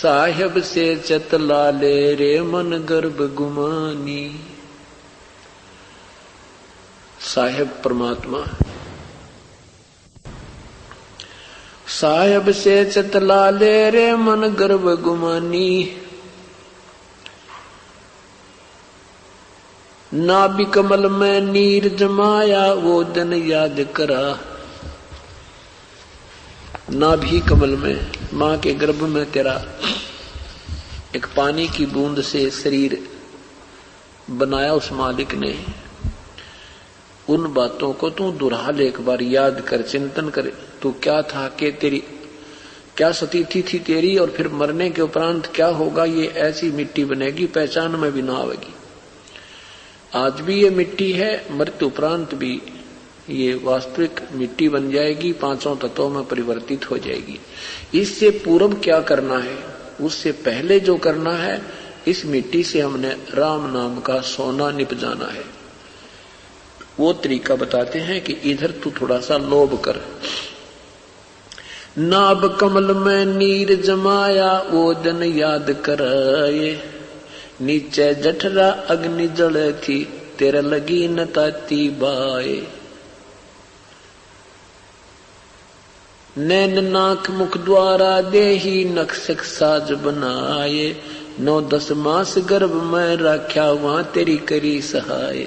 साहेब से चतला ले रे मन गर्भ गुमानी। साहेब परमात्मा। साहेब से चतला ले रे मन गर्भ गुमानी। नाभि कमल में नीर जमाया वो दिन याद करा। नाभि कमल में, मां के गर्भ में तेरा एक पानी की बूंद से शरीर बनाया उस मालिक ने। उन बातों को तू दुहराल एक बार याद कर, चिंतन कर। तू क्या था कि तेरी क्या स्थिति थी तेरी, और फिर मरने के उपरांत क्या होगा। ये ऐसी मिट्टी बनेगी, पहचान में भी ना आवेगी। आज भी ये मिट्टी है, मृत्यु उपरांत भी ये वास्तविक मिट्टी बन जाएगी, पांचों तत्वों में परिवर्तित हो जाएगी। इससे पूर्व क्या करना है, उससे पहले जो करना है, इस मिट्टी से हमने राम नाम का सोना निप जाना है। वो तरीका बताते हैं कि इधर तू थोड़ा सा लोभ कर। नाभ कमल में नीर जमाया वो दिन याद कराए। नीचे जठरा अग्नि जल थी तेरे लगी न ताती बाए। नैन नाक मुख द्वारा देही नक्शक साज बनाए। 9-10 मास गर्भ में राख्या वहां तेरी करी सहाय।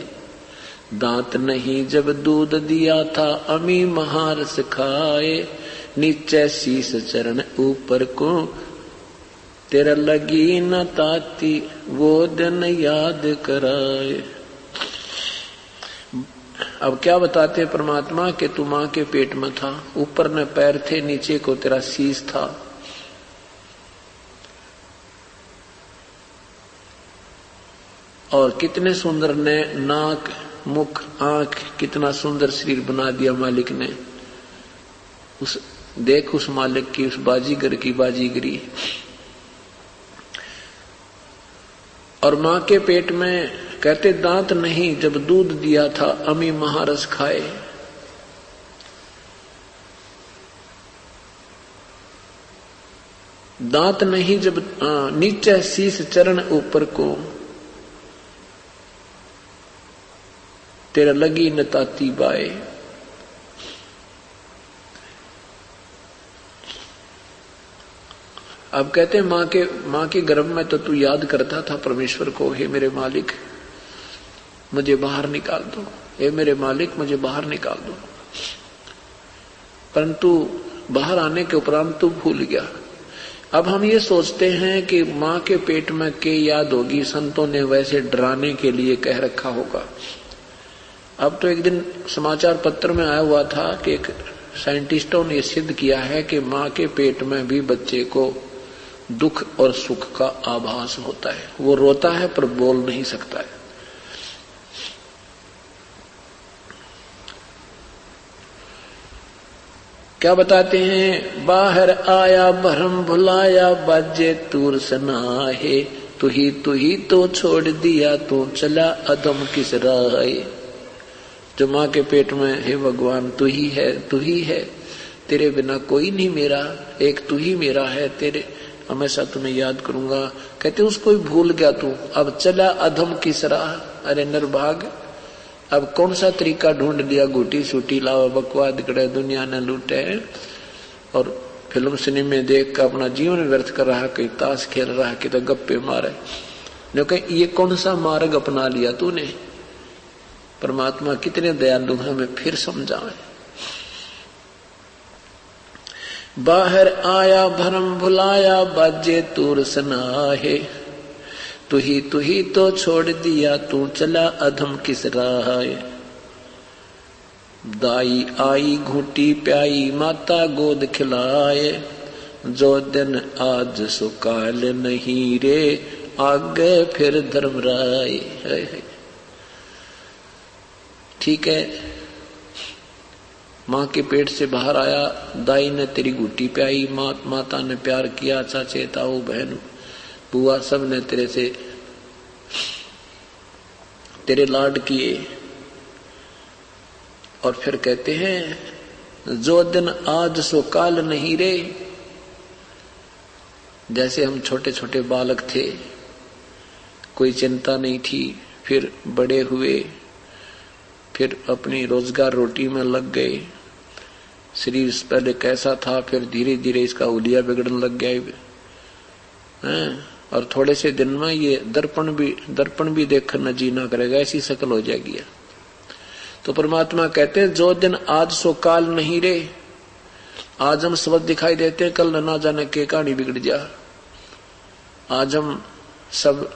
दांत नहीं जब दूध दिया था अमी महारस खाए। नीचे शीस चरण ऊपर को तेरा लगी न ताती वो दिन याद कराए। अब क्या बताते परमात्मा कि तू मां के पेट में था, ऊपर न पैर थे, नीचे को तेरा शीश था। और कितने सुंदर ने नाक मुख आंख, कितना सुंदर शरीर बना दिया मालिक ने। उस देख उस मालिक की, उस बाजीगर की बाजीगरी। और मां के पेट में कहते दांत नहीं जब दूध दिया था अमी महारस खाए। दांत नहीं जब नीचे शीश चरण ऊपर को तेरा लगी न ताती बाए। अब कहते हैं मां के गर्भ में तो तू याद करता था परमेश्वर को, हे मेरे मालिक मुझे बाहर निकाल दो, हे मेरे मालिक मुझे बाहर निकाल दो। परंतु बाहर आने के उपरांत तू भूल गया। अब हम ये सोचते हैं कि मां के पेट में के याद होगी, संतों ने वैसे डराने के लिए कह रखा होगा। अब तो एक दिन समाचार पत्र में आया हुआ था कि एक साइंटिस्टों ने सिद्ध किया है कि मां के पेट में भी बच्चे को दुख और सुख का आभास होता है। वो रोता है पर बोल नहीं सकता है। क्या बताते हैं, बाहर आया भरम भुलाया बाजे तूर सनाहे। तू ही तो छोड़ दिया तू चला अधम किस राहे। जो मां के पेट में, हे भगवान तू ही है, तेरे बिना कोई नहीं मेरा, एक तू ही मेरा है, तेरे हमेशा तुम्हें याद करूंगा। कहते उसको ही भूल गया तू, अब चला अधम किस राह। अरे निर्भाग, अब कौन सा तरीका ढूंढ लिया, घूटी सूटी लावा बकवाद करे दुनिया न लूटे। और फिल्म सिनेमे देख कर अपना जीवन व्यर्थ कर रहा, कहीं ताश खेल रहा, कि तो गप्पे मारे। लेकिन ये कौन सा मार्ग अपना लिया तूने। परमात्मा कितने दयालु हैं, हमें फिर समझाए। बाहर आया भरम भुलाया बाजे तूर सनाहे। तू ही तो छोड़ दिया तू चला अधम किस राहे। दाई आई घूटी प्याई माता गोद खिलाए। जो दिन आज सो काल नहीं रे आगे फिर धर्म राय। ठीक है, मां के पेट से बाहर आया, दाई ने तेरी घुट्टी प्याई, माता ने प्यार किया, चाचे ताऊ बहन बुआ सब ने तेरे लाड किए। और फिर कहते हैं जो दिन आज सो काल नहीं रे। जैसे हम छोटे छोटे बालक थे, कोई चिंता नहीं थी, फिर बड़े हुए, फिर अपनी रोजगार रोटी में लग गए। शरीर पहले कैसा था, फिर धीरे धीरे इसका हुलिया बिगड़ने लग गया, और थोड़े से दिन में ये दर्पण भी देखकर न जीना करेगा, ऐसी शक्ल हो जाएगी। तो परमात्मा कहते हैं जो दिन आज सो काल नहीं रे। आज हम सब दिखाई देते हैं, कल ना जाने के कहानी बिगड़ जा। आज हम सब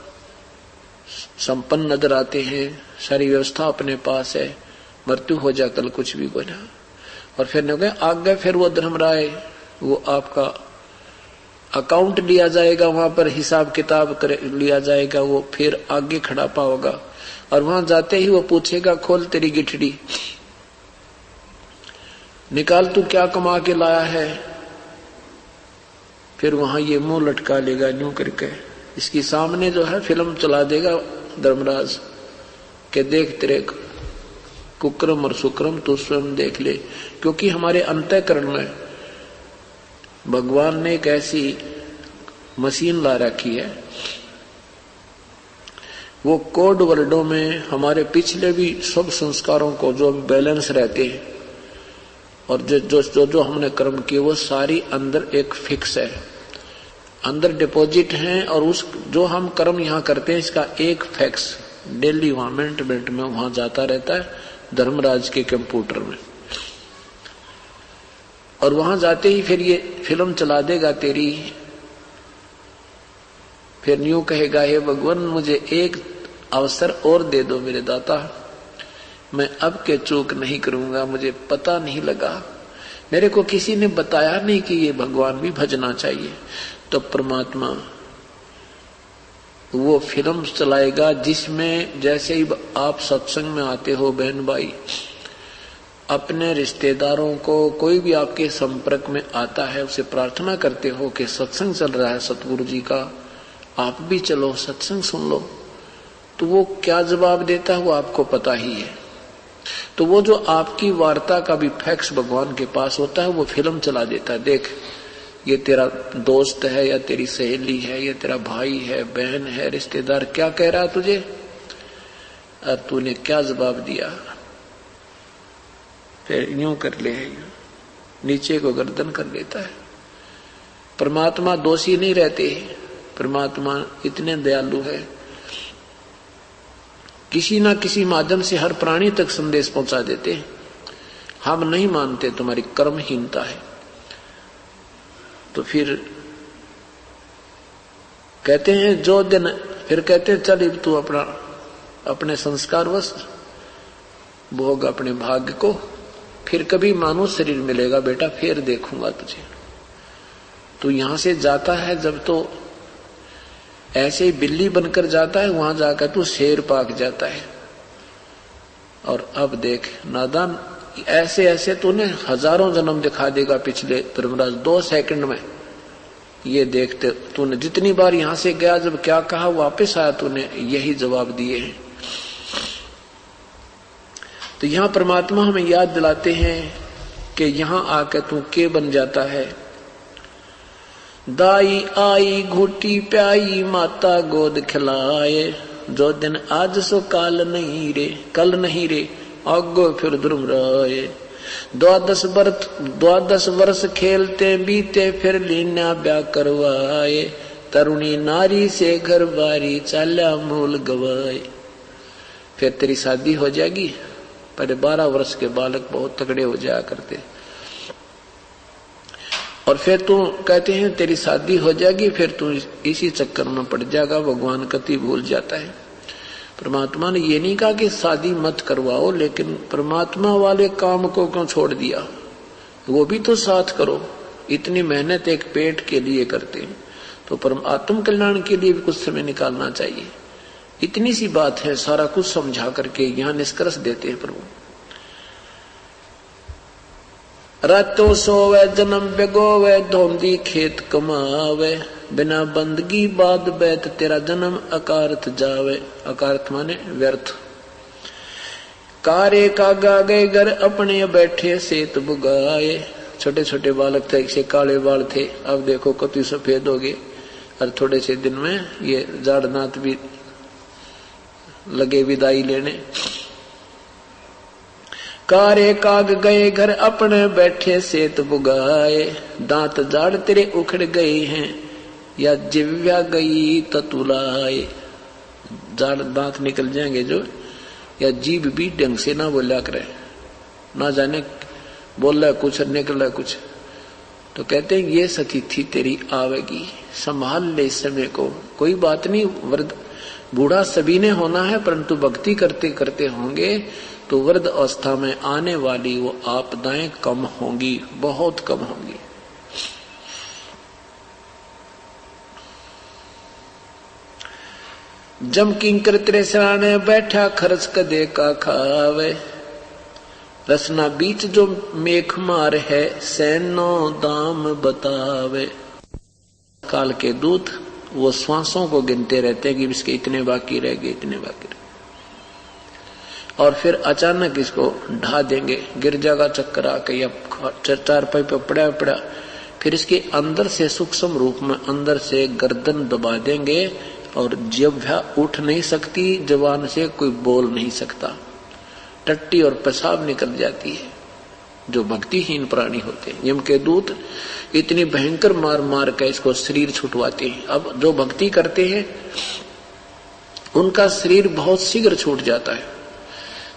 संपन्न नजर आते हैं, सारी व्यवस्था अपने पास है, मृत्यु हो जा कल कुछ भी हो जा। और फिर न गए आगे, फिर वो धर्मराय, वो आपका अकाउंट लिया जाएगा, वहां पर हिसाब किताब लिया जाएगा, वो फिर आगे खड़ा पाओगा। और वहां जाते ही वो पूछेगा, खोल तेरी गिठड़ी, निकाल तू क्या कमा के लाया है। फिर वहां ये मुंह लटका लेगा यूं करके, इसकी सामने जो है फिल्म चला देगा धर्मराज के, देख तेरे कुक्रम और सुक्रम तू स्वयं देख ले। क्योंकि हमारे अंतःकरण में भगवान ने एक ऐसी मशीन ला रखी है, वो कोड वर्डों में हमारे पिछले भी सब संस्कारों को जो बैलेंस रहते हैं और जो हमने कर्म किए वो सारी अंदर एक फिक्स है, अंदर डिपॉजिट है। और उस जो हम कर्म यहाँ करते हैं इसका एक फैक्स डेली वहां मिनट मिनट में वहां जाता रहता है धर्मराज के कंप्यूटर में। और वहां जाते ही फिर ये फिल्म चला देगा तेरी। फिर न्यू कहेगा, हे भगवान मुझे एक अवसर और दे दो मेरे दाता, मैं अब के चूक नहीं करूंगा, मुझे पता नहीं लगा, मेरे को किसी ने बताया नहीं कि ये भगवान भी भजना चाहिए। तो परमात्मा वो फिल्म चलाएगा जिसमें जैसे ही आप सत्संग में आते हो बहन भाई, अपने रिश्तेदारों को, कोई भी आपके संपर्क में आता है, उसे प्रार्थना करते हो कि सत्संग चल रहा है सतगुरु जी का, आप भी चलो सत्संग सुन लो। तो वो क्या जवाब देता है वो आपको पता ही है। तो वो जो आपकी वार्ता का भी फैक्स भगवान के पास होता है, वो फिल्म चला देता है, देख ये तेरा दोस्त है या तेरी सहेली है या तेरा भाई है, बहन है, रिश्तेदार क्या कह रहा है तुझे और तूने क्या जवाब दिया। फिर यूं कर ले, नीचे को गर्दन कर लेता है। परमात्मा दोषी नहीं रहते, परमात्मा इतने दयालु है, किसी ना किसी माध्यम से हर प्राणी तक संदेश पहुंचा देते हैं। हम नहीं मानते, तुम्हारी कर्महीनता है। तो फिर कहते हैं जो दिन, फिर कहते हैं चल तू अपने संस्कार वश भोग अपने भाग्य को, फिर कभी मानो शरीर मिलेगा बेटा, फिर देखूंगा तुझे। तू यहां से जाता है जब तो ऐसे ही बिल्ली बनकर जाता है, वहां जाकर तू शेर पाक जाता है। और अब देख नादान, ऐसे ऐसे तूने हजारों जन्म दिखा देगा पिछले धर्मराज 2 सेकंड में। ये देखते तूने जितनी बार यहां से गया, जब क्या कहा वापस आया, तूने यही जवाब दिए हैं। तो यहां परमात्मा हमें याद दिलाते हैं कि यहां आकर तू के बन जाता है। दाई आई घूटी प्याई माता गोद खिलाए, जो दिन आज सो काल नहीं रे, कल नहीं रे आगो फिर धर्मराय। 12 वर्ष खेलते बीते फिर लीना ब्याह करवाए, तरुणी नारी से घर बारी चाल्या मूल गवाए। फिर तेरी शादी हो जाएगी। पहले 12 वर्ष के बालक बहुत तगड़े हो जाया करते, और फिर तू कहते हैं तेरी शादी हो जाएगी, फिर तू इसी चक्कर में पड़ जाएगा। भगवान कति भूल जाता है। परमात्मा ने ये नहीं कहा कि शादी मत करवाओ, लेकिन परमात्मा वाले काम को क्यों छोड़ दिया, वो भी तो साथ करो। इतनी मेहनत एक पेट के लिए करते हैं, तो परम आत्म कल्याण के लिए भी कुछ समय निकालना चाहिए। इतनी सी बात है, सारा कुछ समझा करके यहाँ निष्कर्ष देते हैं प्रभु। रातों सोवे जन्म बेगोवे, धोंदी खेत कमावे, बिना बंदगी बाद बैत तेरा जन्म अकारथ जावे। अकारथ माने व्यर्थ। कारे का गागे घर अपने बैठे सेत बुगाए। छोटे छोटे बालक थे, से काले बाल थे, अब देखो कति सफेद हो गए। और थोड़े से दिन में ये जाड़नाथ भी लगे विदाई लेने। कारे काग गए घर अपने बैठे सेत बुगाए, दांत जाड़ तेरे उखड़ गए हैं या जिव्या गई ततुलाए। जाड़ दांत निकल जाएंगे जो, या जीभ भी ढंग से ना बोला करे, ना जाने बोल रहा कुछ और निकल रहा कुछ। तो कहते हैं ये सतिथि तेरी आवेगी, संभाल ले इस समय को। कोई बात नहीं, वृद्ध बूढ़ा सभी ने होना है, परंतु भक्ति करते करते होंगे तो वृद्ध अवस्था में आने वाली वो आपदाएं कम होंगी, बहुत कम होंगी। जम किंकर तेरे सराने बैठा खर्च कदे का खावे, रसना बीच जो मेख मार है सैनो दाम बतावे। काल के दूत वो श्वासों को गिनते रहते हैं कि इसके इतने बाकी रह गए, इतने बाकी रह, और फिर अचानक इसको ढा देंगे, गिर जाएगा चक्कर आके या चारपाई पे पड़ा। फिर इसके अंदर से सूक्ष्म रूप में अंदर से गर्दन दबा देंगे और जिह्वा उठ नहीं सकती, जबान से कोई बोल नहीं सकता, टट्टी और पेशाब निकल जाती है। जो भक्तिहीन प्राणी होते हैं, यम के दूत इतनी भयंकर मार मार कर इसको शरीर छुटवाते हैं। अब जो भक्ति करते हैं उनका शरीर बहुत शीघ्र छूट जाता है,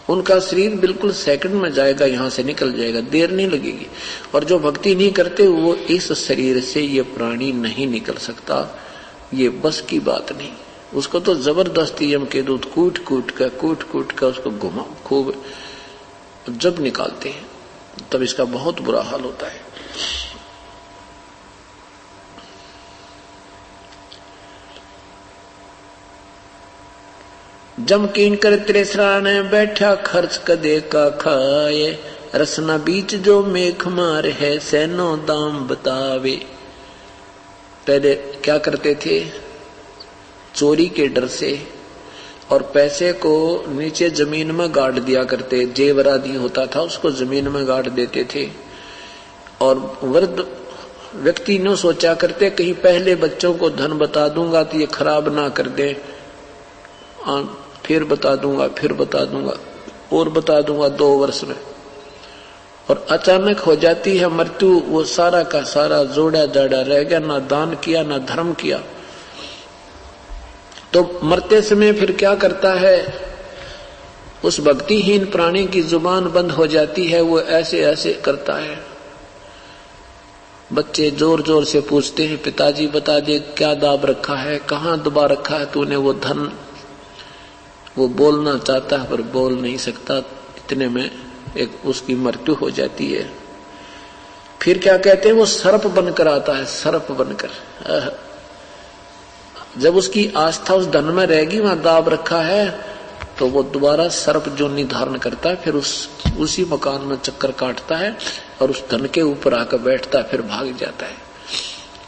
उनका शरीर बिल्कुल सेकंड में जाएगा, यहां से निकल जाएगा, देर नहीं लगेगी। और जो भक्ति नहीं करते वो इस शरीर से ये प्राणी नहीं निकल सकता, ये बस की बात नहीं। उसको तो जबरदस्ती यम के दूत कूट कूट कर उसको घुमा खूब जब निकालते हैं, तब इसका बहुत बुरा हाल होता है। जम कीन कर तेरे सराने बैठा खर्च कदे का खाए, रसना बीच जो मेख मार है सैनो दाम बतावे। पहले क्या करते थे, चोरी के डर से और पैसे को नीचे जमीन में गाड़ दिया करते, जेवरादी होता था उसको जमीन में गाड़ देते थे। और वृद्ध व्यक्ति न सोचा करते कहीं पहले बच्चों को धन बता दूंगा तो ये खराब ना कर दे, फिर बता दूंगा और बता दूंगा 2 वर्ष में। और अचानक हो जाती है मृत्यु, वो सारा का सारा जोड़ा जाड़ा रह गया, ना दान किया ना धर्म किया। तो मरते समय फिर क्या करता है, उस भक्तिहीन प्राणी की जुबान बंद हो जाती है, वो ऐसे ऐसे करता है। बच्चे जोर जोर से पूछते हैं, पिताजी बता दे क्या दाब रखा है, कहाँ दबा रखा है तूने वो धन। वो बोलना चाहता है पर बोल नहीं सकता, इतने में एक उसकी मृत्यु हो जाती है। फिर क्या कहते हैं, वो सर्प बनकर आता है, सर्प बनकर। जब उसकी आस्था उस धन में रहेगी, वहां दाब रखा है, तो वो दोबारा सर्प जो निर्धारण करता है, फिर उसी मकान में चक्कर काटता है और उस धन के ऊपर आकर बैठता है, फिर भाग जाता है।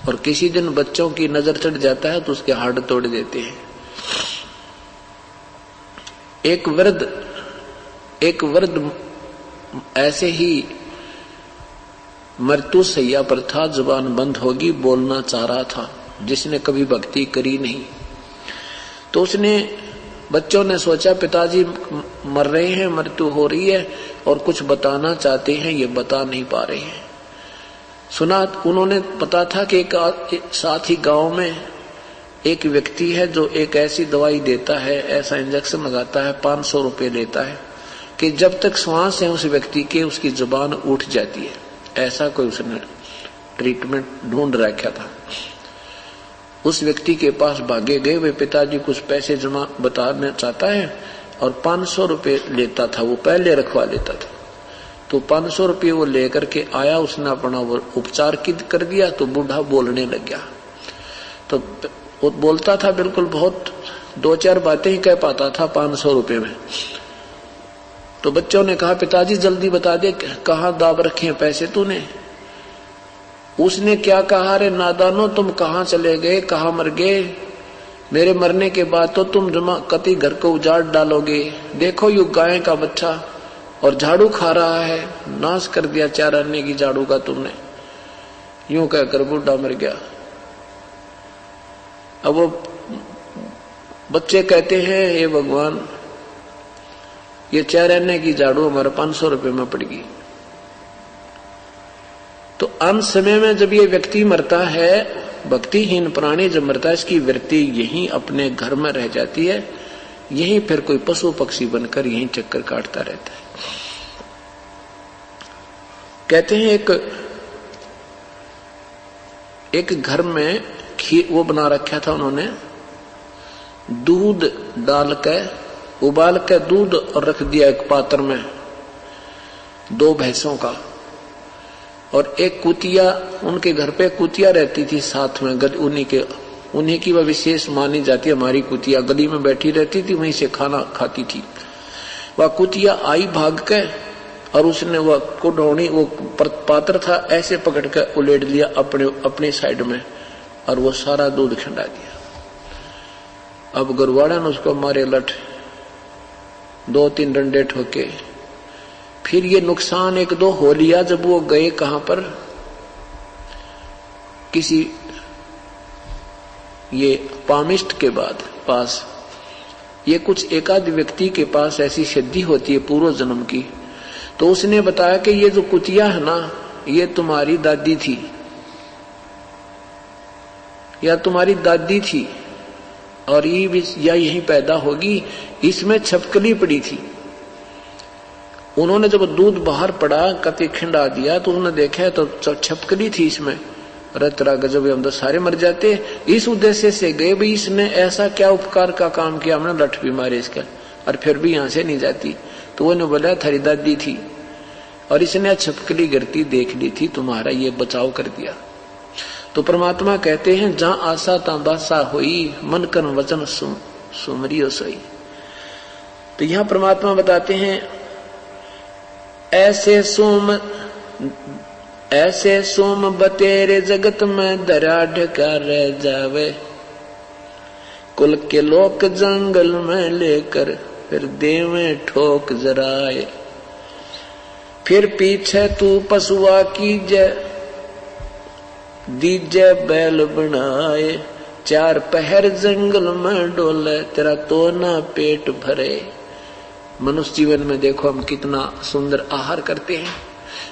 और किसी दिन बच्चों की नजर चढ़ जाता है तो उसके हाड़ तोड़ देते हैं। एक वृद्ध ऐसे ही मृत्यु सैया पर था, जुबान बंद होगी, बोलना चाह रहा था, जिसने कभी भक्ति करी नहीं। तो उसने, बच्चों ने सोचा पिताजी मर रहे हैं, मृत्यु हो रही है और कुछ बताना चाहते हैं, ये बता नहीं पा रहे हैं। सुना, उन्होंने पता था कि एक साथ ही गांव में एक व्यक्ति है जो एक ऐसी दवाई देता है, ऐसा इंजेक्शन लगाता है, 500 रुपए लेता है कि जब तक श्वास है उस व्यक्ति के, उसकी जुबान उठ जाती है। ऐसा कोई उसने ट्रीटमेंट ढूंढ रखा था। उस व्यक्ति के पास भागे गए, वे पिताजी कुछ पैसे जमा बताना चाहता है और 500 रुपए लेता था, वो पहले रखवा लेता था। तो 500 रुपये वो लेकर के आया, उसने अपना वो उपचार कर दिया तो बूढ़ा बोलने लग गया। तो वो बोलता था बिल्कुल, बहुत 2-4 बातें ही कह पाता था 500 रुपये में। तो बच्चों ने कहा पिताजी जल्दी बता दे कहाँ दाब रखे हैं पैसे तूने। उसने क्या कहा, रे नादानो तुम कहाँ चले गए, कहाँ मर गए, मेरे मरने के बाद तो तुम जमा कति घर को उजाड़ डालोगे। देखो यू गाय का बच्चा और झाड़ू खा रहा है, नाश कर दिया 4 आने की झाड़ू का तुमने। यूं कहकर बूढ़ा मर गया। अब वो बच्चे कहते हैं हे भगवान, ये 4 आने की झाड़ू हमारे 500 रुपए में पड़ गई। तो अंत समय में जब ये व्यक्ति मरता है, भक्तिहीन प्राणी जब मरता है, इसकी वृत्ति यहीं अपने घर में रह जाती है, यहीं फिर कोई पशु पक्षी बनकर यहीं चक्कर काटता रहता है। कहते हैं एक घर में खीर वो बना रखा था उन्होंने, दूध डाल के उबाल के दूध और रख दिया एक पात्र में 2 भैंसों का, और एक कुतिया, उनके घर पे कुतिया रहती थी साथ में, उन्हीं की वह विशेष मानी जाती है। हमारी कुतिया गली में बैठी रहती थी, वहीं से खाना खाती थी। वह कुतिया आई भाग के, और उसने वह कुढ़ौनी, वो पात्र था, ऐसे पकड़ के उलेट लिया अपने साइड में, और वो सारा दूध खिंडा दिया। अब गुरवाड़ा ने उसको मारे लठ, 2-3 डंडे ठोके। फिर ये नुकसान 1-2 हो लिया जब वो गए कहां पर, किसी ये पामिस्ट के पास, ये कुछ एकाध व्यक्ति के पास ऐसी सिद्धि होती है पूर्व जन्म की। तो उसने बताया कि ये जो कुतिया है ना, ये तुम्हारी दादी थी या तुम्हारी दादी थी, और ये भी या यहीं पैदा होगी, इसमें छपकली पड़ी थी। उन्होंने जब दूध बाहर पड़ा, कति खिंडा दिया, तो उन्होंने देखा तो छपकली थी इसमें। रतरा गजब, हम तो सारे मर जाते। इस उद्देश्य से गए भाई, इसने ऐसा क्या उपकार का काम किया, हमने लठ भी मारे इसका, और फिर भी यहां से नहीं जाती। तो उन्होंने बोला थारी दादी थी, और इसने छपकली गिरती देख ली थी, तुम्हारा ये बचाव कर दिया। तो परमात्मा कहते हैं, जहां आशा ता बासा होई, मन कन वचन सुमरियो सोई। तो यहां परमात्मा बताते हैं, ऐसे सोम बतेरे जगत में दरा ढका रह जावे, कुल के लोक जंगल में लेकर फिर देवे ठोक जराए। फिर पीछे तू पशुआ कीजे, दीजे बैल बनाए, 4 पहर जंगल में डोले, तेरा तो ना पेट भरे। मनुष्य जीवन में देखो हम कितना सुंदर आहार करते हैं,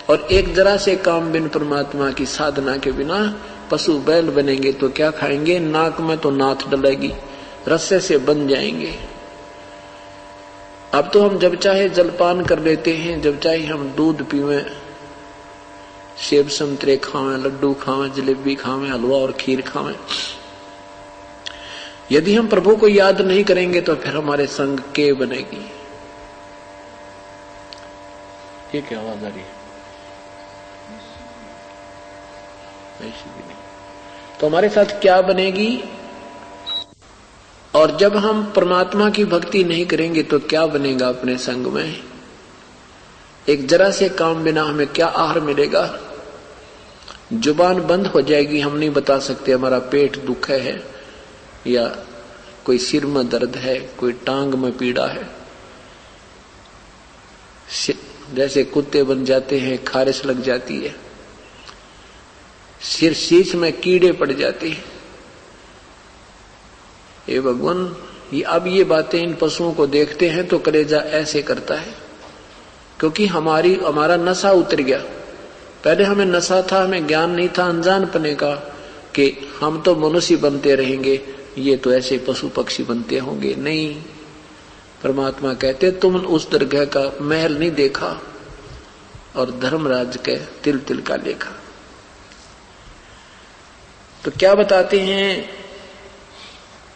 और एक जरा से काम बिन परमात्मा की साधना के बिना पशु बैल बनेंगे तो क्या खाएंगे, नाक में तो नाथ डलेगी, रस्से से बन जाएंगे। अब तो हम जब चाहे जलपान कर लेते हैं, जब चाहे हम दूध पीवें, सेब संतरे खावें, लड्डू खावें, जलेबी खावें, हलवा और खीर खावें। यदि हम प्रभु को याद नहीं करेंगे तो फिर हमारे संग के बनेगी। ये क्या आवाज आ रही है? तो हमारे साथ क्या बनेगी? और जब हम परमात्मा की भक्ति नहीं करेंगे तो क्या बनेगा अपने संग में? एक जरा से काम बिना हमें क्या आहार मिलेगा? जुबान बंद हो जाएगी, हम नहीं बता सकते हमारा पेट दुख है, या कोई सिर में दर्द है, कोई टांग में पीड़ा है। जैसे कुत्ते बन जाते हैं, खारिश लग जाती है, सिर शीश में कीड़े पड़ जाते हैं। हे भगवान, अब ये बातें इन पशुओं को देखते हैं तो कलेजा ऐसे करता है, क्योंकि हमारा नशा उतर गया। पहले हमें नशा था, हमें ज्ञान नहीं था, अनजान पने का, कि हम तो मनुष्य बनते रहेंगे, ये तो ऐसे पशु पक्षी बनते होंगे। नहीं, परमात्मा कहते तुम उस दरगाह का महल नहीं देखा और धर्मराज के तिल तिल का लेखा। तो क्या बताते हैं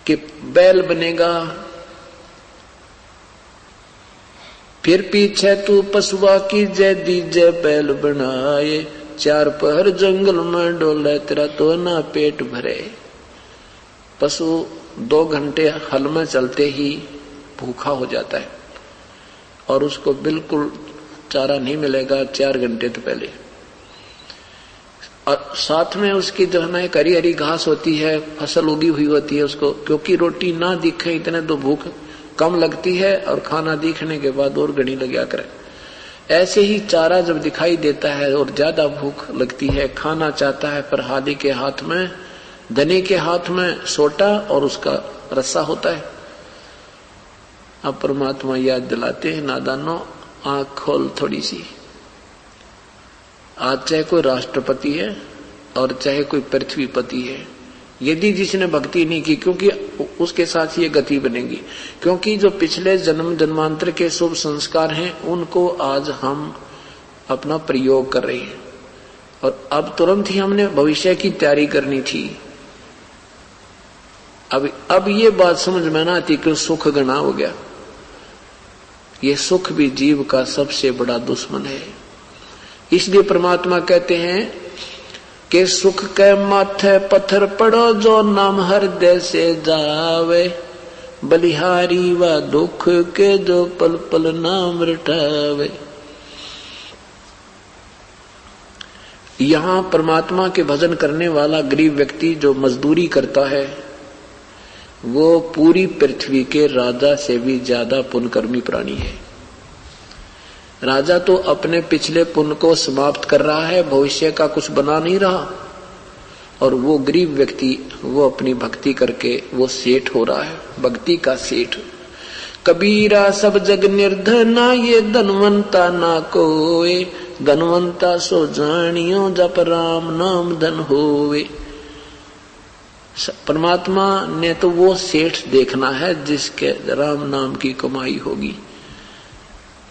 कि बैल बनेगा, फिर पीछे तू पशुआ की जय दीजे बैल बनाए, 4 पहर जंगल में डोले, तेरा तो ना पेट भरे। पशु 2 घंटे हल में चलते ही भूखा हो जाता है, और उसको बिल्कुल चारा नहीं मिलेगा 4 घंटे तो पहले। और साथ में उसकी जो है ना एक हरी हरी घास होती है, फसल उगी हुई होती है उसको, क्योंकि रोटी ना दिखे इतने तो भूख कम लगती है, और खाना दिखने के बाद और घड़ी लगा करे। ऐसे ही चारा जब दिखाई देता है और ज्यादा भूख लगती है, खाना चाहता है, पर हाथी के हाथ में धनी के हाथ में सोटा और उसका रस्सा होता है। अब परमात्मा याद दिलाते हैं, नादानो आंख खोल थोड़ी सी। आज चाहे कोई राष्ट्रपति है और चाहे कोई पृथ्वीपति है, यदि जिसने भक्ति नहीं की, क्योंकि उसके साथ ये गति बनेगी, क्योंकि जो पिछले जन्म जन्मांतर के शुभ संस्कार हैं उनको आज हम अपना प्रयोग कर रहे हैं, और अब तुरंत ही हमने भविष्य की तैयारी करनी थी। अब ये बात समझ में ना आती कि सुख गणा हो गया। ये सुख भी जीव का सबसे बड़ा दुश्मन है। इसलिए परमात्मा कहते हैं कि सुख के माथे पत्थर पड़ो, जो नाम हृदय से जावे, बलिहारी व दुख के जो पल पल नाम रटावे। यहां परमात्मा के भजन करने वाला गरीब व्यक्ति जो मजदूरी करता है, वो पूरी पृथ्वी के राजा से भी ज्यादा पुण्यकर्मी प्राणी है। राजा तो अपने पिछले पुण्य को समाप्त कर रहा है, भविष्य का कुछ बना नहीं रहा, और वो गरीब व्यक्ति वो अपनी भक्ति करके वो सेठ हो रहा है, भक्ति का सेठ। कबीरा सब जग निर्धना, ये धनवंता ना कोए, धनवंता सो जानियो जप राम नाम धन होवे। परमात्मा ने तो वो सेठ देखना है जिसके राम नाम की कमाई होगी,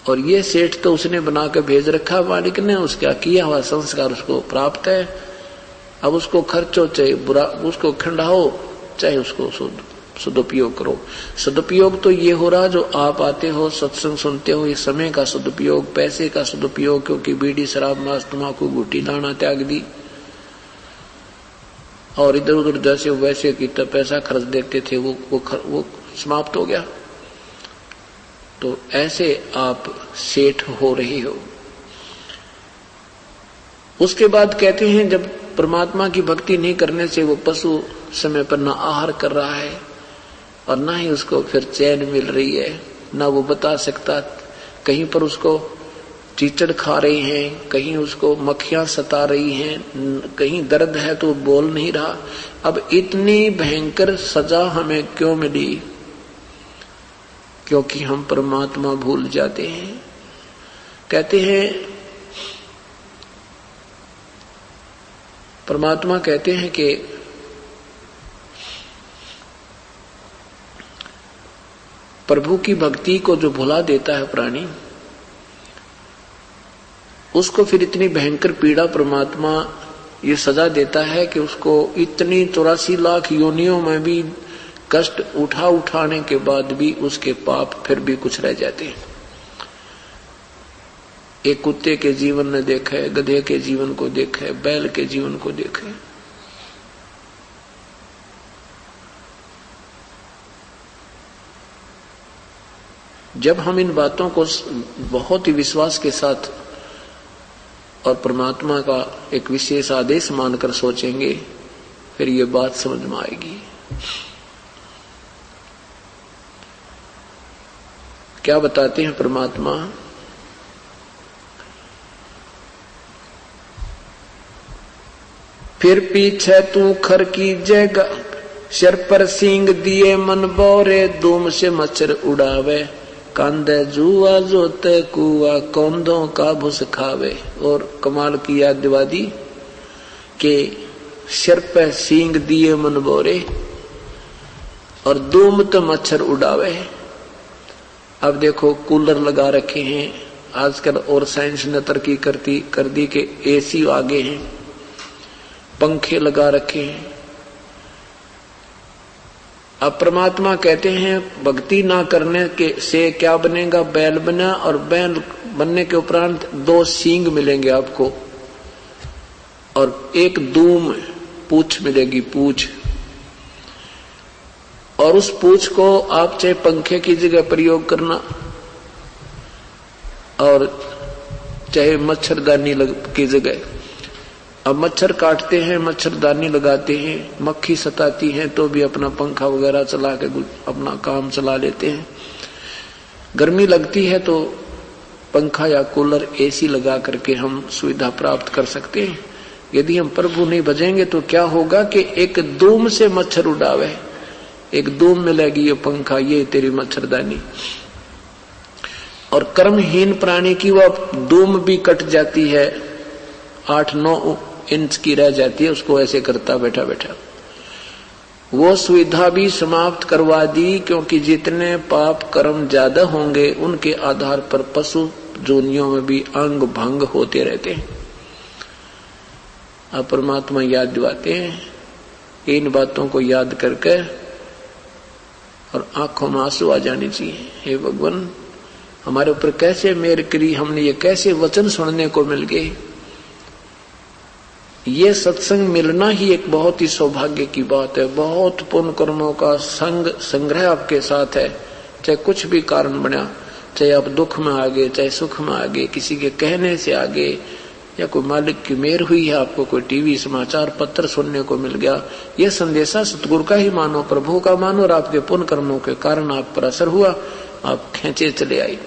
और ये सेठ तो उसने बना के भेज रखा, मालिक ने उसका किया हुआ संस्कार उसको प्राप्त है। अब उसको खर्चो चाहे बुरा, उसको खंडाओ चाहे उसको सदुपयोग करो। सदुपयोग तो ये हो रहा जो आप आते हो सत्संग सुनते हो, ये समय का सदुपयोग, पैसे का सदुपयोग, क्योंकि बीड़ी शराब मांस तम्बाकू गुटी लाना त्याग दी, और इधर उधर जैसे वैसे की तो पैसा खर्च देते थे वो समाप्त हो गया। तो ऐसे आप सेठ हो रही हो। उसके बाद कहते हैं जब परमात्मा की भक्ति नहीं करने से वो पशु समय पर ना आहार कर रहा है और ना ही उसको फिर चैन मिल रही है, ना वो बता सकता, कहीं पर उसको कीचड़ खा रही हैं, कहीं उसको मक्खियां सता रही हैं, कहीं दर्द है तो बोल नहीं रहा। अब इतनी भयंकर सजा हमें क्यों मिली? क्योंकि हम परमात्मा भूल जाते हैं। कहते हैं परमात्मा कहते हैं कि प्रभु की भक्ति को जो भुला देता है प्राणी, उसको फिर इतनी भयंकर पीड़ा परमात्मा ये सजा देता है कि उसको इतनी 84 लाख योनियों में भी कष्ट उठाने के बाद भी उसके पाप फिर भी कुछ रह जाते हैं। एक कुत्ते के जीवन ने देखा है, गधे के जीवन को देखा है, बैल के जीवन को देखा है। जब हम इन बातों को बहुत ही विश्वास के साथ और परमात्मा का एक विशेष आदेश मानकर सोचेंगे, फिर ये बात समझ में आएगी। क्या बताते हैं परमात्मा? फिर पीछे तू खर की जगह, सिर पर सींग दिए मन बोरे, धूम से मच्छर उड़ावे, कांदे जुआ जोते कुआ, कौंदों का भुस खावे। और कमाल की याद दिवा दी कि सिर पे सींग दिए मन बोरे और धूम तो मच्छर उड़ावे। अब देखो कूलर लगा रखे हैं आजकल, और साइंस ने तरक्की कर दी कि एसी आगे हैं, पंखे लगा रखे हैं। अब परमात्मा कहते हैं भक्ति ना करने के से क्या बनेगा? बैल बना, और बैल बनने के उपरांत 2 सींग मिलेंगे आपको, और एक धूम पूंछ मिलेगी, पूंछ। और उस पूंछ को आप चाहे पंखे की जगह प्रयोग करना, और चाहे मच्छरदानी की जगह। अब मच्छर काटते हैं, मच्छरदानी लगाते हैं, मक्खी सताती है तो भी अपना पंखा वगैरह चला के अपना काम चला लेते हैं। गर्मी लगती है तो पंखा या कूलर एसी लगा करके हम सुविधा प्राप्त कर सकते हैं। यदि हम प्रभु नहीं भजेंगे तो क्या होगा कि एक दूम से मच्छर उड़ावे, एक दूम मिलेगी, ये पंखा, ये तेरी मच्छरदानी। और कर्महीन प्राणी की वह दूम भी कट जाती है, 8-9 इंच की रह जाती है, उसको ऐसे करता बैठा बैठा। वो सुविधा भी समाप्त करवा दी, क्योंकि जितने पाप कर्म ज्यादा होंगे उनके आधार पर पशु जोनियों में भी अंग भंग होते रहते हैं। अब परमात्मा याद दिलाते हैं, इन बातों को याद करके और आंखों में आंसू आ जाने चाहिए। हे भगवान, हमारे ऊपर कैसे मेहर करी, हमने ये कैसे वचन सुनने को मिल गए। ये सत्संग मिलना ही एक बहुत ही सौभाग्य की बात है। बहुत पुण्य कर्मों का संग्रह आपके साथ है। चाहे कुछ भी कारण बना, चाहे आप दुख में आ गए, चाहे सुख में आ गए, किसी के कहने से आ गए, या कोई मालिक की मेहर हुई है, आपको कोई टीवी समाचार पत्र सुनने को मिल गया, ये संदेशा सतगुरु का ही मानो, प्रभु का मानो, और आपके पुण्य कर्मों के कारण आप पर असर हुआ, आप खेचे चले आए।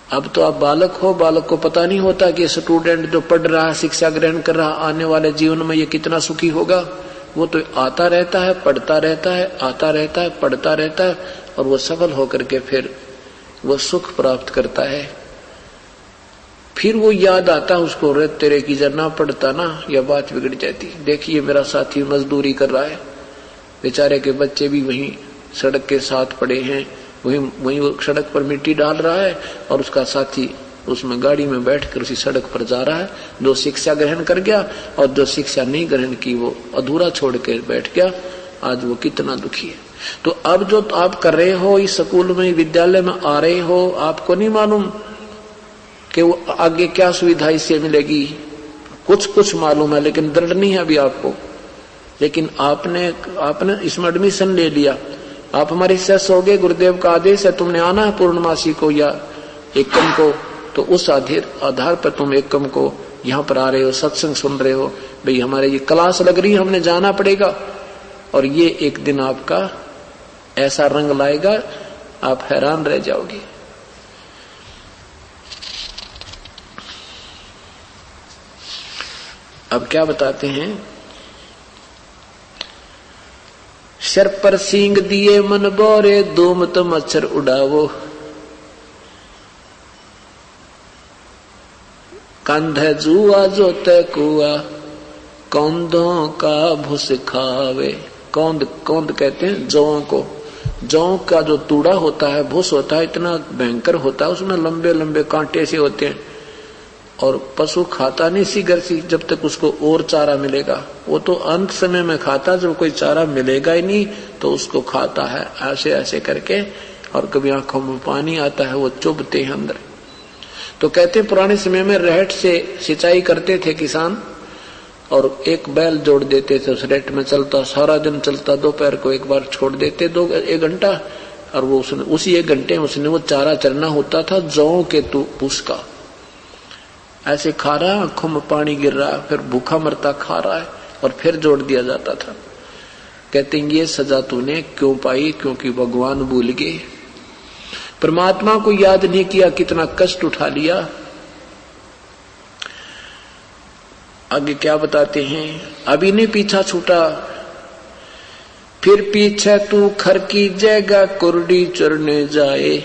अब तो आप बालक हो, बालक को पता नहीं होता कि स्टूडेंट जो पढ़ रहा है, शिक्षा ग्रहण कर रहा, आने वाले जीवन में ये कितना सुखी होगा। वो तो आता रहता है, पढ़ता रहता है, आता रहता है, पढ़ता रहता है, और वो सफल होकर के फिर वो सुख प्राप्त करता है। फिर वो याद आता है उसको, रे तेरे की जर ना पढ़ता ना, यह बात बिगड़ जाती। देखिए मेरा साथी मजदूरी कर रहा है, बेचारे के बच्चे भी वहीं सड़क के साथ पड़े हैं, वहीं वो सड़क पर मिट्टी डाल रहा है, और उसका साथी उसमें गाड़ी में बैठकर उसी सड़क पर जा रहा है। जो शिक्षा ग्रहण कर गया और जो शिक्षा नहीं ग्रहण की वो अधूरा छोड़ के बैठ गया। आज वो कितना दुखी है। तो अब जो आप कर रहे हो, इस स्कूल में, विद्यालय में आ रहे हो, आपको नहीं मालूम कि वो आगे क्या सुविधा इससे मिलेगी। कुछ मालूम है, लेकिन दृढ़ नहीं है अभी आपको। लेकिन आपने इसमें एडमिशन ले लिया, आप हमारे शिष्य हो गए, गुरुदेव का आदेश है, तुमने आना है पूर्णमासी को या एकम को, तो उस आधार पर तुम एकम को यहाँ पर आ रहे हो, सत्संग सुन रहे हो। भाई हमारे ये क्लास लग रही है, हमने जाना पड़ेगा। और ये एक दिन आपका ऐसा रंग लाएगा, आप हैरान रह जाओगे। अब क्या बताते हैं, सर पर सींग दिए मन बोरे, धूम तो मच्छर उड़ावो, कंधे जुआ जोते कुआ, कौंदों का भूस खावे। कौंद कहते हैं जौ को। जौ का जो तूड़ा होता है, भूस होता है, इतना भयंकर होता है, उसमें लंबे लंबे कांटे से होते हैं, और पशु खाता नहीं सीगर सी जब तक उसको और चारा मिलेगा। वो तो अंत समय में खाता, जब कोई चारा मिलेगा ही नहीं तो उसको खाता है ऐसे ऐसे करके, और कभी आंखों में पानी आता है, वो चुभते हैं अंदर। तो कहते पुराने समय में रहट से सिंचाई करते थे किसान, और एक बैल जोड़ देते थे, उस रहट में चलता, सारा दिन चलता, दोपहर को एक बार छोड़ देते 1 घंटा, और वो उसी 1 घंटे में उसने वो चारा चरना होता था जौ के पूस का। ऐसे खा रहा, आंखों में पानी गिर रहा, फिर भूखा मरता खा रहा है, और फिर जोड़ दिया जाता था। कहते हैं ये सजा तूने क्यों पाई, क्योंकि भगवान भूल गए, परमात्मा को याद नहीं किया, कितना कष्ट उठा लिया। आगे क्या बताते हैं, अभी नहीं पीछा छूटा, फिर पीछे तू खर की जगह कुर्डी चरने जाए,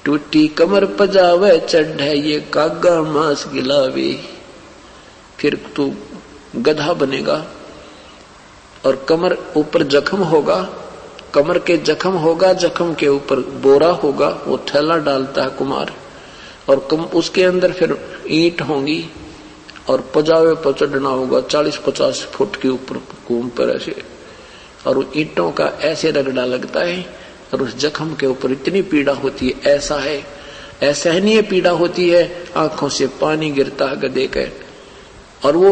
टूटी कमर पजावे चढ़े ये कागा मांस गिलावे। फिर तू गधा बनेगा, और कमर ऊपर जख्म होगा, कमर के जख्म होगा, जख्म के ऊपर बोरा होगा, वो थैला डालता है कुमार, और उसके अंदर फिर ईंट होंगी, और पजावे पर चढ़ना होगा 40-50 फुट के ऊपर घूम पर ऐसे, और ईंटों का ऐसे रगड़ा लगता है, और उस जख्म के ऊपर इतनी पीड़ा होती है, ऐसा है असहनीय पीड़ा होती है, आंखों से पानी गिरता है गधे के। और वो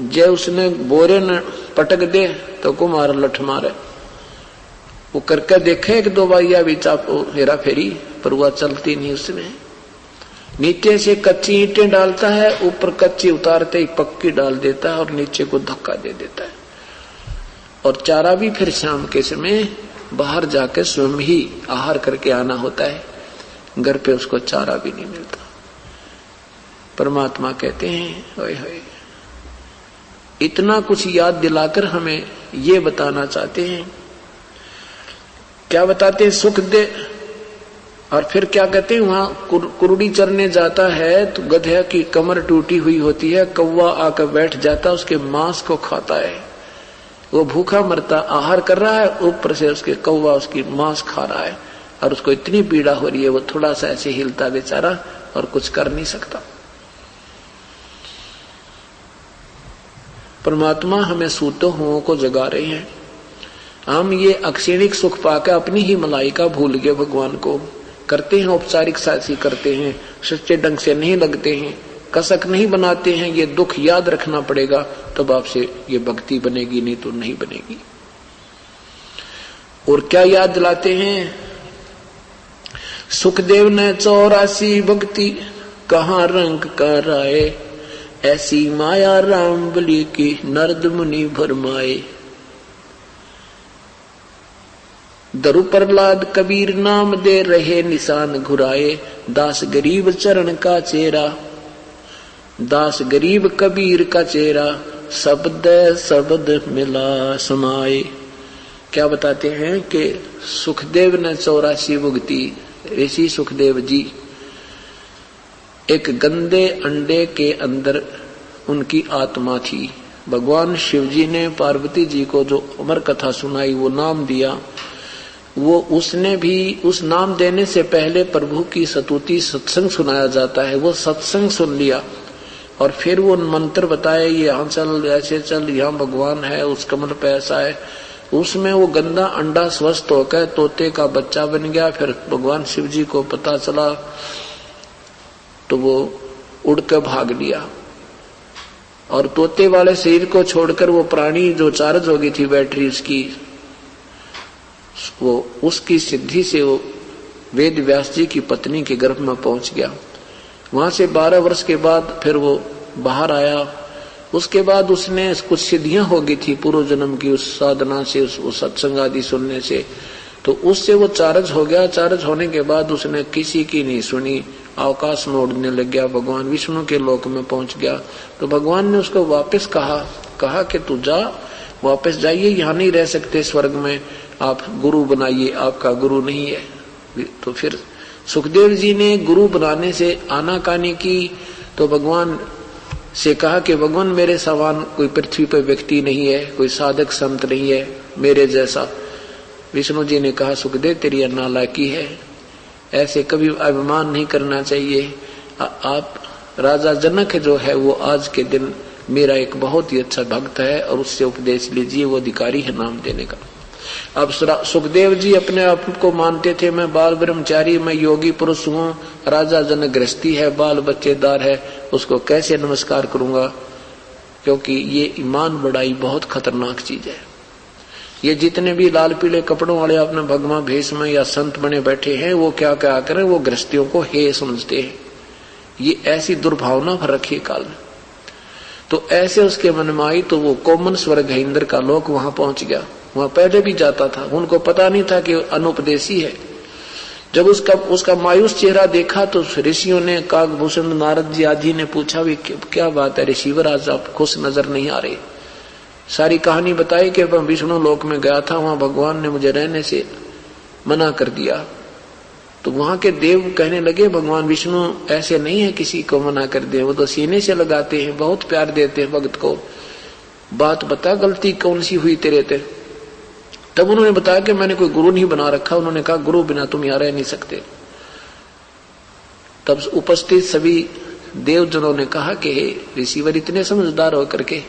जब उसने बोरे न पटक दे तो कुमार लठ मारे, वो करके देखे 1-2 बार या भी चापो हेरा फेरी, पर वह चलती नहीं उसमें। नीचे से कच्ची ईंटें डालता है, ऊपर कच्ची उतारते ही पक्की डाल देता है, और नीचे को धक्का दे देता है। और चारा भी फिर शाम के समय बाहर जाकर स्वयं ही आहार करके आना होता है, घर पे उसको चारा भी नहीं मिलता। परमात्मा कहते हैं होय होय, इतना कुछ याद दिलाकर हमें ये बताना चाहते हैं। क्या बताते हैं? सुख दे। और फिर क्या कहते हैं? वहां कुरुड़ी चरने जाता है तो गधे की कमर टूटी हुई होती है, कौवा आकर बैठ जाता, उसके मांस को खाता है। वो भूखा मरता, आहार कर रहा है, ऊपर से उसके कौवा उसकी मांस खा रहा है और उसको इतनी पीड़ा हो रही है, वो थोड़ा सा ऐसे हिलता बेचारा और कुछ कर नहीं सकता। परमात्मा हमें सूते हुओं को जगा रहे हैं। हम ये अक्षणिक सुख पाकर अपनी ही मलाइका भूल गए, भगवान को करते हैं औपचारिक साथी करते हैं, सच्चे ढंग से नहीं लगते हैं, कसक नहीं बनाते हैं। ये दुख याद रखना पड़ेगा, तब आपसे ये भक्ति बनेगी, नहीं तो नहीं बनेगी। और क्या याद दिलाते हैं? सुखदेव ने 84 भक्ति कहाँ रंग कर आए, ऐसी माया राम बलि की नरद मुनि भरमाए। दरु प्रहलाद कबीर नाम दे रहे निशान घुराए, दास गरीब चरण का चेहरा, दास गरीब कबीर का चेहरा, शब्द शब्द मिला समाए। क्या बताते हैं कि सुखदेव ने 84 भुगती। ऋषि सुखदेव जी एक गंदे अंडे के अंदर उनकी आत्मा थी। भगवान शिव जी ने पार्वती जी को जो अमर कथा सुनाई, वो नाम दिया, वो उसने भी उस नाम देने से पहले प्रभु की स्तुति सत्संग सुनाया जाता है, वो सत्संग सुन लिया और फिर वो मंत्र बताए, ये यहाँ चल, ऐसे चल, यहाँ भगवान है, उस कमल पे ऐसा है। उसमें वो गंदा अंडा स्वस्थ होकर तोते का बच्चा बन गया। फिर भगवान शिव जी को पता चला तो वो उड़कर भाग लिया और तोते वाले शरीर को छोड़कर वो प्राणी जो चार्ज हो गई थी बैटरी उसकी, वो उसकी सिद्धि से वो वेद व्यास जी की पत्नी के गर्भ में पहुंच गया। वहां से 12 वर्ष के बाद फिर वो बाहर आया। उसके बाद उसने कुछ सिद्धियां हो गई थी पूर्व जन्म की, उस साधना से, उस सत्संग आदि सुनने से, तो उससे वो चार्ज हो गया। चार्ज होने के बाद उसने किसी की नहीं सुनी, आकाश में उड़ने लग गया, भगवान विष्णु के लोक में पहुंच गया। तो भगवान ने उसको वापस कहा कि तू जा, वापस जाइए, यहाँ नहीं रह सकते स्वर्ग में, आप गुरु बनाइए, आपका गुरु नहीं है। तो फिर सुखदेव जी ने गुरु बनाने से आनाकानी की। तो भगवान से कहा कि भगवान मेरे समान कोई पृथ्वी पर व्यक्ति नहीं है, कोई साधक संत नहीं है मेरे जैसा। विष्णु जी ने कहा सुखदेव तेरी नालायकी है, ऐसे कभी अभिमान नहीं करना चाहिए। आप राजा जनक जो है वो आज के दिन मेरा एक बहुत ही अच्छा भक्त है और उससे उपदेश लीजिए, वो अधिकारी है नाम देने का। अब सुखदेव जी अपने आप को मानते थे, मैं बाल ब्रह्मचारी, मैं योगी पुरुष हूँ, राजा जनक गृहस्थी है, बाल बच्चेदार है, उसको कैसे नमस्कार करूंगा, क्योंकि ये ईमान बढ़ाई बहुत खतरनाक चीज है। ये जितने भी लाल पीले कपड़ों वाले अपने भगवान भेष में या संत बने बैठे हैं, वो क्या क्या करें, वो गृहस्थियों को हे समझते हैं। ये ऐसी दुर्भावना भर रखी काल में। तो ऐसे उसके मन में आई तो वो कोमन स्वर्ग है, इंद्र का लोक, वहां पहुंच गया। वहां पहले भी जाता था, उनको पता नहीं था कि अनुपदेशी है। जब उसका मायूस चेहरा देखा तो ऋषियों ने, काकभूषण नारद जी आदि ने पूछा भी क्या बात है ऋषिवर, आज आप खुश नजर नहीं आ रहे। सारी कहानी बताई कि विष्णु लोक में गया था, वहां भगवान ने मुझे रहने से मना कर दिया। तो वहां के देव कहने लगे भगवान विष्णु ऐसे नहीं है किसी को मना कर दे, वो तो सीने से लगाते हैं, बहुत प्यार देते हैं भक्त को, बात बता गलती कौन सी हुई तेरे ते। तब उन्होंने बताया कि मैंने कोई गुरु नहीं बना रखा। उन्होंने कहा गुरु बिना तुम यहाँ रह नहीं सकते। तब उपस्थित सभी देवजनों ने कहा कि हे ऋषिवर, इतने समझदार होकर के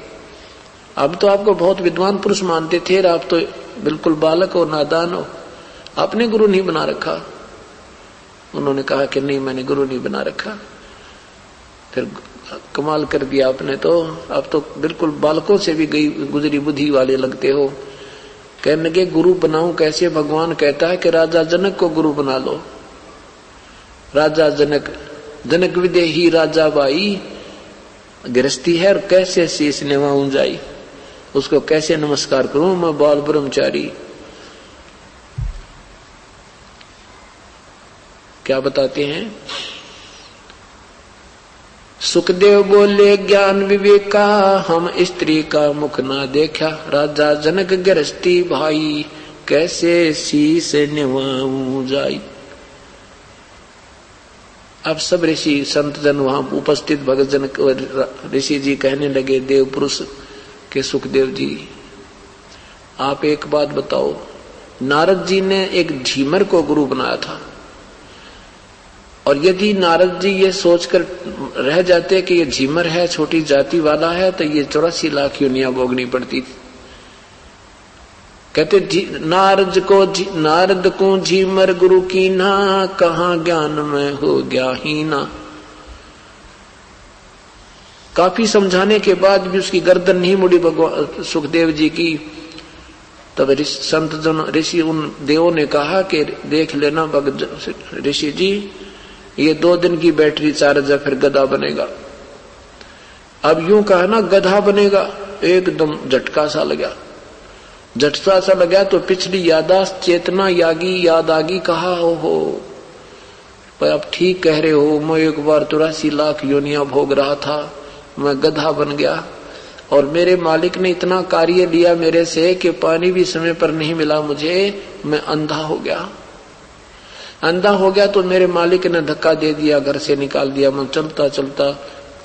अब तो आपको बहुत विद्वान पुरुष मानते थे, आप तो बिल्कुल बालक और नादान हो, आपने गुरु नहीं बना रखा। उन्होंने कहा कि नहीं, मैंने गुरु नहीं बना रखा। फिर कमाल कर दिया आपने तो, आप तो बिल्कुल बालकों से भी गुजरी बुद्धि वाले लगते हो। कहने लगे गुरु बनाऊं कैसे? भगवान कहता है कि राजा जनक को गुरु बना लो। राजा जनक विदेही राजा बाई, गृहस्थी है और कैसे शीश निभाऊं जाई, उसको कैसे नमस्कार करूं, मैं बाल ब्रह्मचारी। क्या बताते हैं सुखदेव बोले ज्ञान विवेका, हम स्त्री का मुख ना देखा। राजा जनक गृहस्थी भाई, कैसे शीस निभाऊं जाई। अब सब ऋषि संत जन वहां उपस्थित भगत जन ऋषि जी कहने लगे देव पुरुष के सुखदेव जी, आप एक बात बताओ, नारद जी ने एक झीमर को गुरु बनाया था, और यदि नारद जी ये सोचकर रह जाते कि ये झीमर है, छोटी जाति वाला है, तो ये 84 लाख योनियां भोगनी पड़ती थी। कहते नारद को झीमर गुरु की ना, कहाँ ज्ञान में हो गया हीना। काफी समझाने के बाद भी उसकी गर्दन नहीं मुड़ी भगवान सुखदेव जी की। तब संत जन ऋषि उन देवों ने कहा कि देख लेना भगत ऋषि जी, ये 2 दिन की बैटरी चार्ज है, फिर गधा बनेगा। अब यूं कहा ना गधा बनेगा, एकदम झटका सा लगा। झटका सा लगा तो पिछली यादाश्त चेतना यागी याद आगी। कहा हो पर अब ठीक कह रहे हो, मैं एक बार 84 लाख योनियां भोग रहा था, मैं गधा बन गया, और मेरे मालिक ने इतना कार्य लिया मेरे से कि पानी भी समय पर नहीं मिला मुझे, मैं अंधा हो गया। अंधा हो गया तो मेरे मालिक ने धक्का दे दिया, घर से निकाल दिया। मैं चलता चलता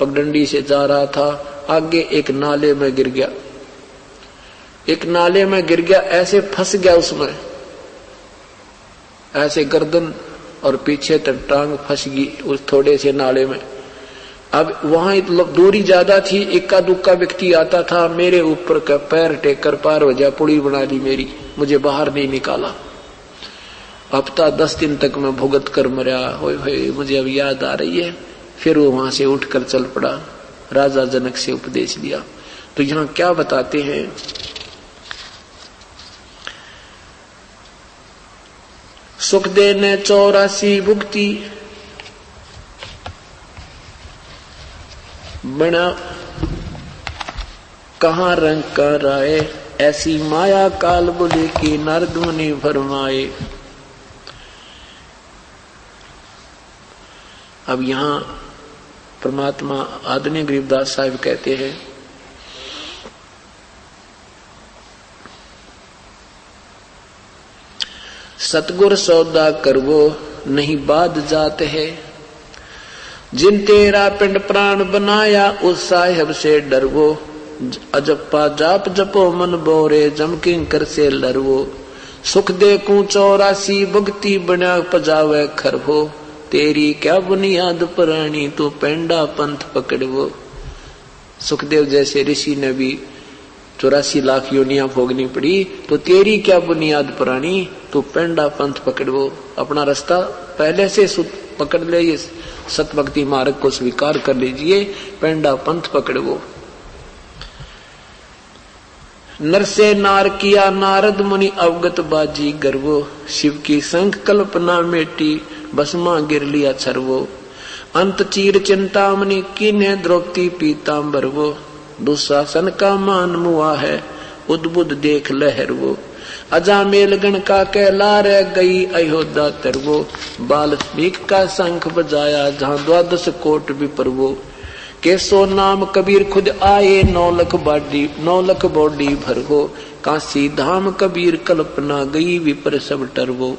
पगडंडी से जा रहा था, आगे एक नाले में गिर गया। एक नाले में गिर गया, ऐसे फंस गया उसमें, ऐसे गर्दन और पीछे तक टांग फंस गई उस थोड़े से नाले में। अब वहां दूरी ज्यादा थी, इक्का दुक्का व्यक्ति आता था, मेरे ऊपर का पैर टेक कर पार हो जा पुड़ी बना ली मेरी, मुझे बाहर नहीं निकाला। हफ्ता 10 दिन तक मैं भुगत कर मरा। होए मुझे अब याद आ रही है। फिर वो वहां से उठकर चल पड़ा, राजा जनक से उपदेश दिया। तो यहाँ क्या बताते हैं, सुखदेव ने 84 भुगती, बना कहाँ रंग कर आए, ऐसी माया काल बोले की नारद मुनि फरमाए। अब यहां परमात्मा आदरणीय गरीबदास साहिब कहते हैं, सतगुर सौदा करवो नहीं बाद जात है, जिन तेरा पिंड प्राण बनाया उस साहिब से डरवो, अजप्पा जाप जपो मन बोरे जम किंकर से लरवो, सुख दे कू 84 भुगती बना पजावे खरवो, तेरी क्या बुनियाद पुरानी तू पेंडा पंथ पकड़वो। सुखदेव जैसे ऋषि ने भी 84 लाख योनियां भोगनी पड़ी, तो तेरी क्या बुनियाद पुरानी तू पेंडा पंथ पकड़वो। अपना रास्ता पहले से पकड़ ले, ये सतभक्ति मार्ग को स्वीकार कर लीजिए, पेंडा पंथ पकड़वो। नर से नार किया नारद मुनि अवगत बाजी गर्वो, शिव की संख कल्पना मेटी बसमा गिर लिया छरवो, अंत चीर चिंतामणि किन्हे द्रौपदी पीतांबर वो, दुशासन का मान मुआ है उद्बुद्ध देख लहर वो, अजामेल गण का कहला रह गई अयोध्या तरवो, बाल्मीक का शंख बजाया जहां 12 कोट विपर वो, केसो नाम कबीर खुद आए 9 लाख बॉडी भर हो, काशी धाम कबीर कल्पना गई विपर सब टरवो,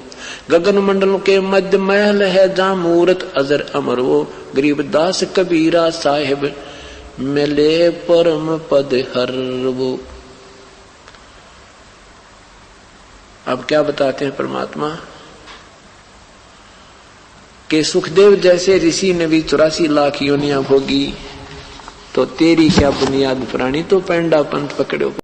गगन मंडल के मध्य महल है जहां मूरत अजर अमर वो, गरीबदास कबीरा साहिब मिले परम पद हर वो। अब क्या बताते हैं परमात्मा के सुखदेव जैसे ऋषि ने भी 84 लाख योनियां भोगी, तो तेरी क्या बुनियाद पुरानी तो पेंडा पंथ पकड़ो।